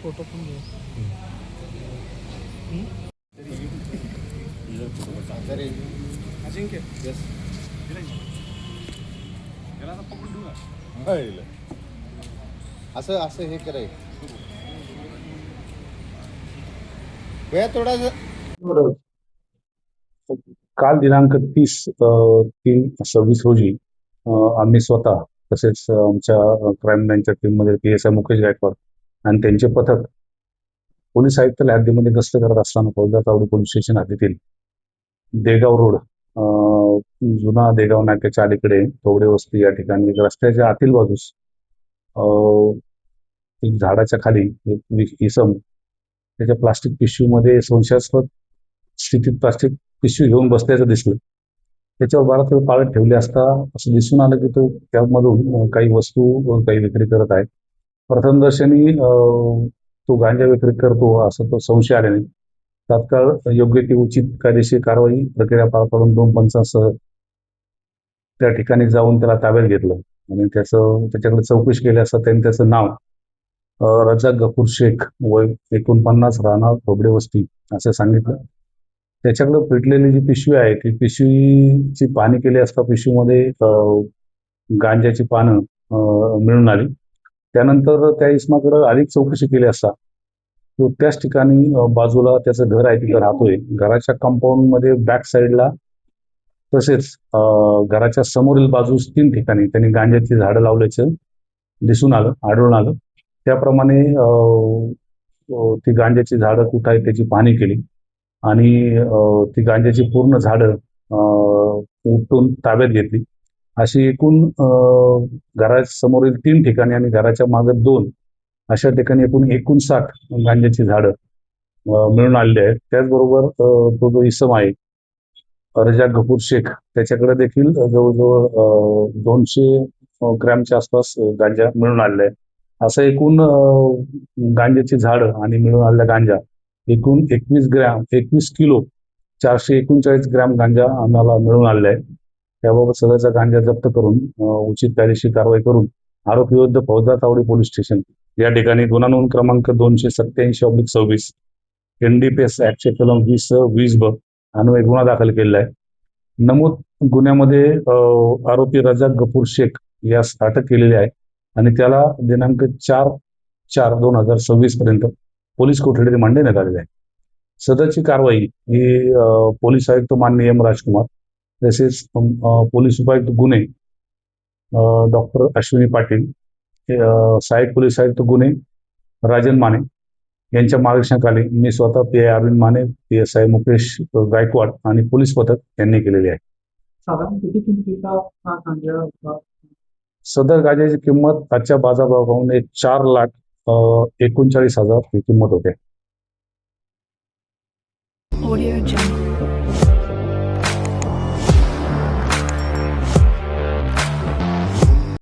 Photo पण घेऊ. अजिंक्य असं असं हे कराय वेळ थोडा. काल दिनांक 30/3/26 रोजी आम्ही स्वतः तसेच आमच्या क्राईम ब्रँचच्या टीममध्ये PSI मुकेश गायकवाड आणि त्यांचे पथक पोलीस आयुक्तालय हद्दीमध्ये गस्त करत असताना फौजदार चावडी पोलीस स्टेशन हद्दीतील देगाव रोड जुना देगाव नाक्याच्या अलीकडे थोडे वस्ती या ठिकाणी रस्त्याच्या आतील बाजूस एक झाडाच्या खाली एक इसम त्याच्या प्लास्टिक पिशवीमध्ये संशयास्पद स्थितीत प्लास्टिक पिशवी घेऊन बसल्याचं दिसलं. त्याच्यावर बराच वेळ पाळत ठेवले असता असं दिसून आलं की तो त्यामधून काही वस्तू काही विक्री करत आहे. प्रथमदर्शनी तो गांजा विक्री करतो असं तो संशय आल्याने तात्काळ योग्य ती उचित कायदेशीर कारवाई प्रक्रिया पार पाडून 2 पंचांसह त्या ठिकाणी जाऊन त्याला ताब्यात घेतलं आणि त्याच्याकडे चौकशी केली असता त्यांनी त्याचं नाव रजाक गफूर शेख वय 49 राहणार खोबडे वस्ती असं सांगितलं. त्याच्याकडे पेटलेली जी पिशवी आहे ती पिशवीची पाहणी केली असता पिशवीमध्ये गांजाची पानं मिळून आली. त्यानंतर त्या इसमाकडे अधिक चौकशी केली असता तो त्याच ठिकाणी बाजूला त्याचं घर आहे तिथं राहतोय. घराच्या कंपाऊंडमध्ये बॅक साईडला तसेच घराच्या समोरील बाजूस 3 ठिकाणी त्यांनी गांजाची झाडं लावल्याचं दिसून आलं, आढळून आलं. त्याप्रमाणे ती गांजाची झाडं कुठं आहेत त्याची पाहणी केली आणि ती गांजाची पूर्ण झाडं उपटून ताब्यात घेतली. अशी एकूण घरासमोरील 3 ठिकाणी आणि घराच्या मागे 2 अशा ठिकाणी एकूण 59 गांजाची झाडं मिळून आलेली आहेत. त्याचबरोबर तो जो इसम आहे रजाक गफूर शेख त्याच्याकडे देखील जवळजवळ 200 ग्रॅमच्या आसपास गांजा मिळून आलेला आहे. असं एकूण गांजाची झाडं आणि मिळून आलेला गांजा एकूण 21 किलो 439 ग्रॅम गांजा आम्हाला मिळून आलेला आहे. त्याबाबत सगळ्याचा गांजा जप्त करून उचित कायदेशीर कारवाई करून आरोपी विरुद्ध फौजदार चावडी पोलीस स्टेशन या ठिकाणी गुन्हा नोंद क्रमांक 287/26 NDPS ऍक्टचे कलम 20/20 अन्वये गुन्हा दाखल केलेला आहे. नमूद गुन्ह्यामध्ये आरोपी रजाक गफूर शेख यास अटक केलेली आहे आणि त्याला दिनांक 4/4/2026 पर्यंत पोलीस कोठडीत मांडण्यात आलेले आहे. सदरची कारवाई ही पोलीस आयुक्त माननीय M. राजकुमार तसेच पोलीस उपायुक्त गुन्हे डॉक्टर अश्विनी पाटील, सहाय्यक पोलीस आयुक्त गुन्हे राजन माने यांच्या मार्गदर्शनाखाली मी स्वतः PI अरविंद माने, PSI मुकेश गायकवाड आणि पोलीस पथक यांनी केलेले आहे. साधारण किती किमतीचा हा गांजा? सदर गांजाची किंमत आजच्या बाजारभावाप्रमाणे 4,39,000 ही किंमत होते. Audio Jungle.